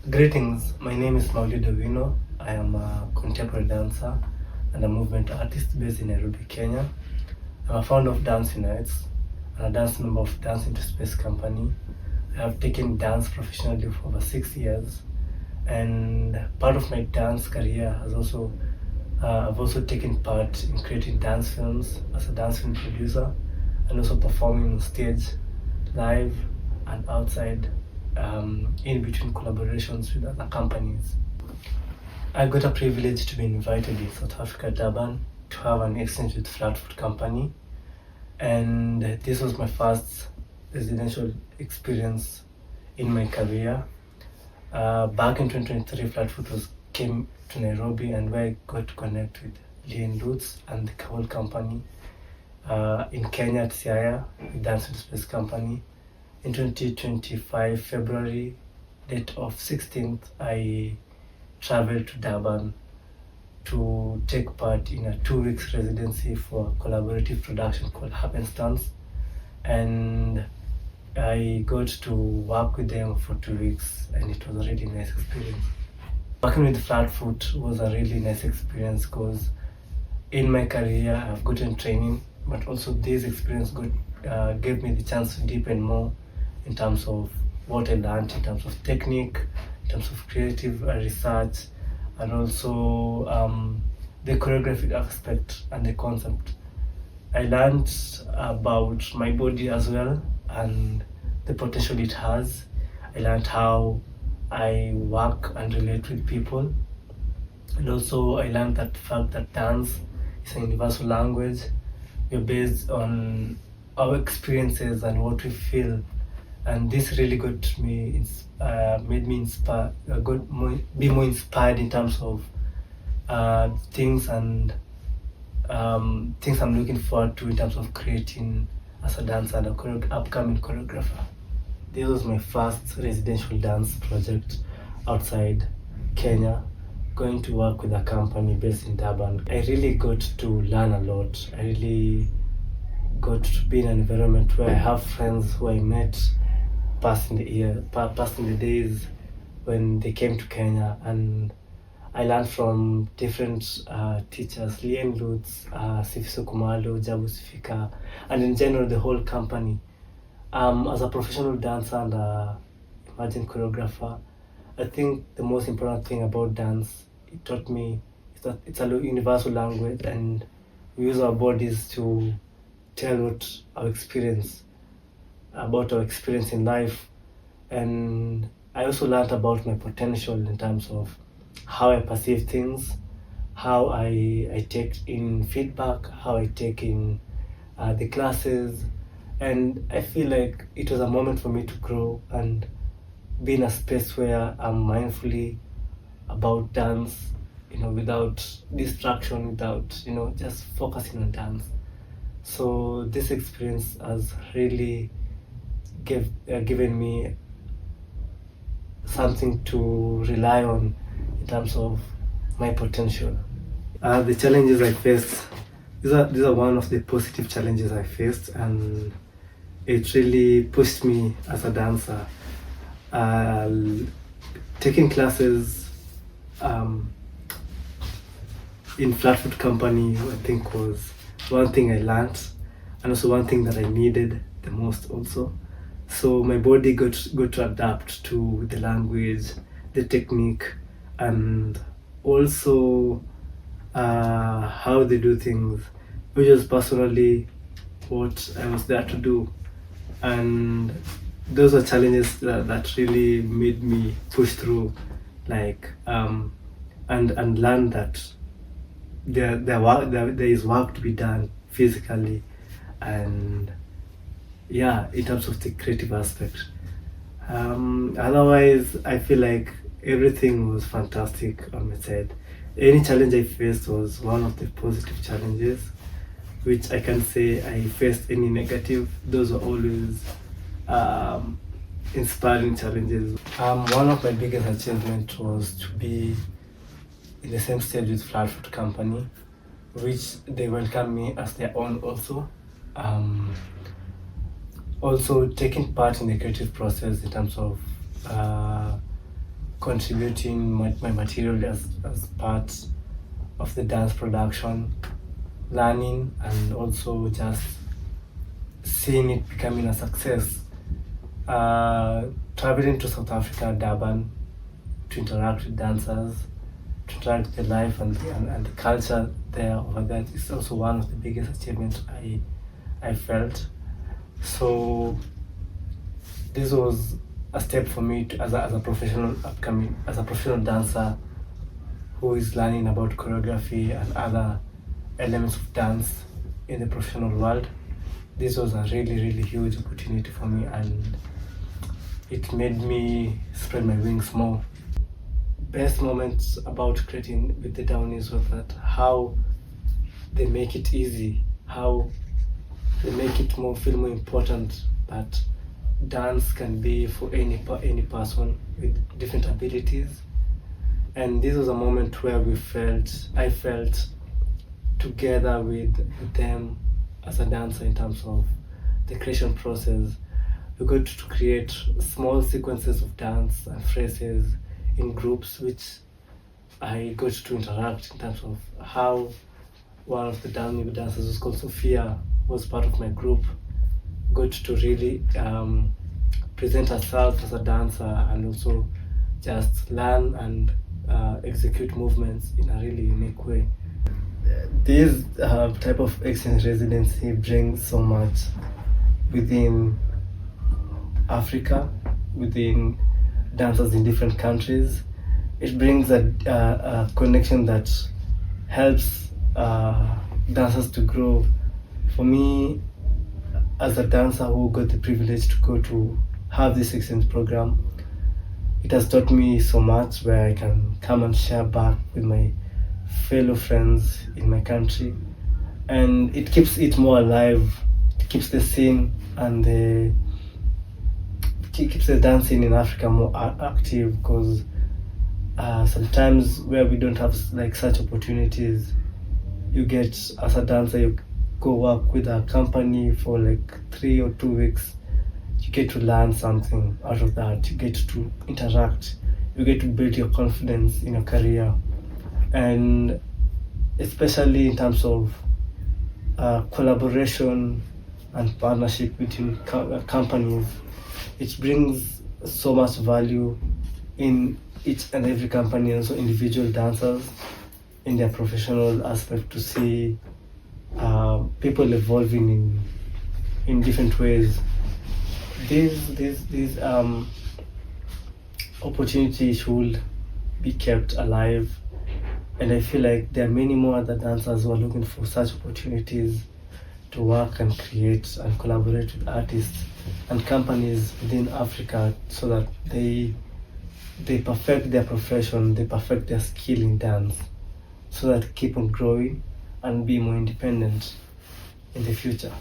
Greetings, my name is Maulid Owini. I am a contemporary dancer and a movement artist based in Nairobi, Kenya. I'm a founder of Dance Unites and a dance member of Dance into Space Company. I have taken dance professionally for over 6 years, and part of my dance career has also I've also taken part in creating dance films as a dance film producer and also performing on stage, live and outside, in between collaborations with other companies. I got a privilege to be invited in South Africa, Durban, to have an exchange with FLATFOOT Company, and this was my first residential experience in my career. Back in 2023, FLATFOOT came to Nairobi, and where I got to connect with Lian Lutz and the whole company in Kenya at Siaya with Dance into Space Company. In 2025 February, date of 16th, I traveled to Durban to take part in a 2 weeks residency for a collaborative production called Happenstance, and I got to work with them for 2 weeks, and it was a really nice experience. Working with FLATFOOT was a really nice experience because in my career I've gotten training, but also this experience gave me the chance to deepen more in terms of what I learned, in terms of technique, in terms of creative research, and also the choreographic aspect and the concept. I learned about my body as well and the potential it has. I learned how I work and relate with people, and also I learned that fact that dance is a universal language. We're based on our experiences and what we feel, and this really got me made me inspire, be more inspired in terms of things and things I'm looking forward to in terms of creating as a dancer and a upcoming choreographer. This was my first residential dance project outside Kenya, going to work with a company based in Durban. I really got to learn a lot. I really got to be in an environment where I have friends who I met past in the days when they came to Kenya, and I learned from different teachers, Lian Lutz, Sifiso Kumalo, Jabu Sifika, and in general the whole company. As a professional dancer and emerging choreographer, I think the most important thing about dance, it taught me, is that it's a universal language, and we use our bodies to tell about our experience in life. And I also learned about my potential in terms of how I perceive things, how I take in feedback, how I take in the classes, and I feel like it was a moment for me to grow and be in a space where I'm mindfully about dance, without distraction, without, just focusing on dance. So this experience has really given me something to rely on in terms of my potential. The challenges I faced, these are one of the positive challenges I faced, and it really pushed me as a dancer. Taking classes in FLATFOOT Company, I think, was one thing I learned, and also one thing that I needed the most also. So my body got to adapt to the language, the technique, and also how they do things, which was personally what I was there to do. And those are challenges that really made me push through, and learn that there is work to be done physically and in terms of the creative aspect. Otherwise, I feel like everything was fantastic on my side. Any challenge I faced was one of the positive challenges, which I can't say I faced any negative. Those were always inspiring challenges. One of my biggest achievements was to be in the same stage with FLATFOOT Company, which they welcomed me as their own also. Also taking part in the creative process in terms of contributing my material as part of the dance production, learning, and also just seeing it becoming a success. Traveling to South Africa, Durban, to interact with dancers, to interact with the life and the culture there over there is also one of the biggest achievements I felt. So this was a step for me as a professional dancer who is learning about choreography and other elements of dance in the professional world. This was a really huge opportunity for me, and it made me spread my wings more. Best moments about creating with the Downies was that how they make it easy, how they make it feel more important that dance can be for any person with different abilities. And this was a moment where I felt together with them as a dancer in terms of the creation process. We got to create small sequences of dance and phrases in groups, which I got to interact in terms of how one of the dancers, who's called Sophia, was part of my group, got to really present herself as a dancer and also just learn and execute movements in a really unique way. This type of exchange residency brings so much within Africa, within dancers in different countries. It brings a connection that helps dancers to grow. For me, as a dancer who got the privilege to go to have this exchange program, it has taught me so much where I can come and share back with my fellow friends in my country, and it keeps it more alive. It keeps the scene and keeps the dancing in Africa more active, because sometimes where we don't have like such opportunities, you get, as a dancer, you go work with a company for like 3 or 2 weeks. You get to learn something out of that. You get to interact. You get to build your confidence in your career, and especially in terms of collaboration and partnership between companies. It brings so much value in each and every company, and also individual dancers in their professional aspect, to see people evolving in different ways. These opportunities should be kept alive, and I feel like there are many more other dancers who are looking for such opportunities to work and create and collaborate with artists and companies within Africa, so that they perfect their profession, they perfect their skill in dance, so that keep on growing and be more independent in the future.